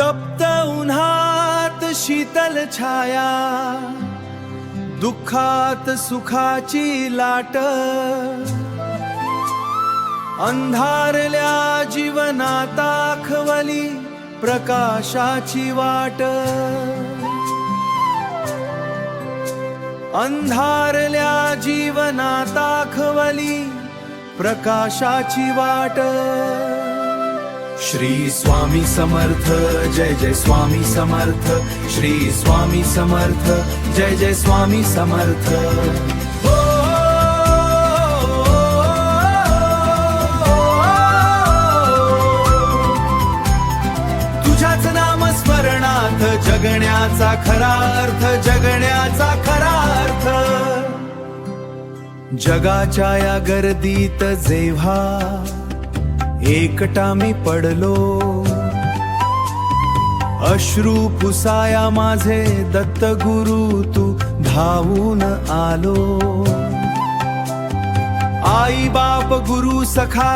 तप्त उन्हात शीतल छाया, दुःखात सुखाची लाट, अंधारल्या जीवनात दाखवली प्रकाशाची वाट, अंधारल्या जीवनात दाखवली प्रकाशाची वाट। श्री स्वामी समर्थ, जय जय स्वामी समर्थ, श्री स्वामी समर्थ, जय जय स्वामी समर्थ। तुझ्याच नाम स्मरणात जगण्याचा खरा अर्थ, जगण्याचा खरा अर्थ। जगाच्या या गर्दीत जेव्हा एकटा मी पडलो, अश्रू पुसाया माझे दत्त गुरु तू धावून आलो। आई बाप गुरु सखा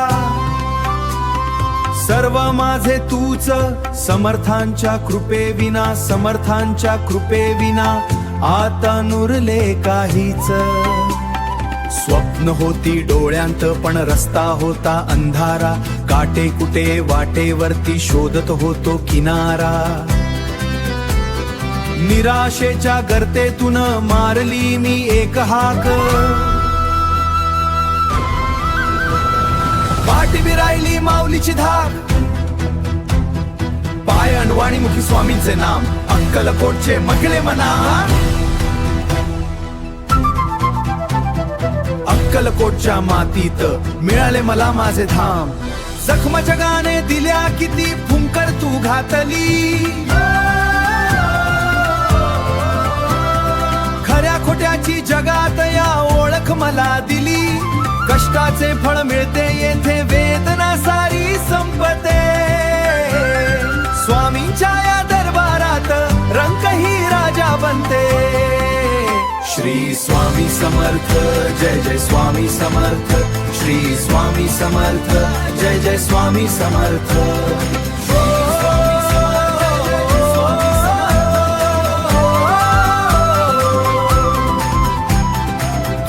सर्व माझे तूच, समर्थांच्या कृपेविना, समर्थांच्या कृपेविना आता नुरले काहीच। स्वप्न होती डोळ्यांत पण रस्ता होता अंधारा, काटे कुटे वाटेवरती शोधत होतो किनारा। निराशेच्या गर्तेतून मारली मी एक हाक, वाट बिरायली माऊलीची धाक। पाय अनवाणी मुखी स्वामींचे नाम, अक्कलकोटचे मगळे मना। अक्कलकोटच्या मातीत मिळाले मला माझे धाम, जखम जगाने दिल्या किती फुंकर तू घातली। खऱ्या खोट्याची जगात या ओळख मला दिली, कष्टाचे फळ मिळते येथे वेदना सारी संपते। स्वामींच्या या दरबारात रंक ही राजा बनते। श्री स्वामी समर्थ, जय जय स्वामी समर्थ, श्री स्वामी समर्थ, जय जय स्वामी समर्थ।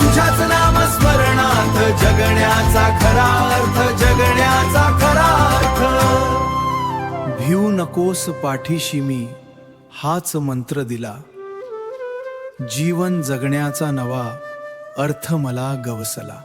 तुझ्याच नाम स्मरणात जगण्याचा खरा अर्थ, जगण्याचा खरा अर्थ। भिऊ नकोस पाठीशी मी हाच मंत्र दिला, जीवन जगण्याचा नवा अर्थ मला गवसला।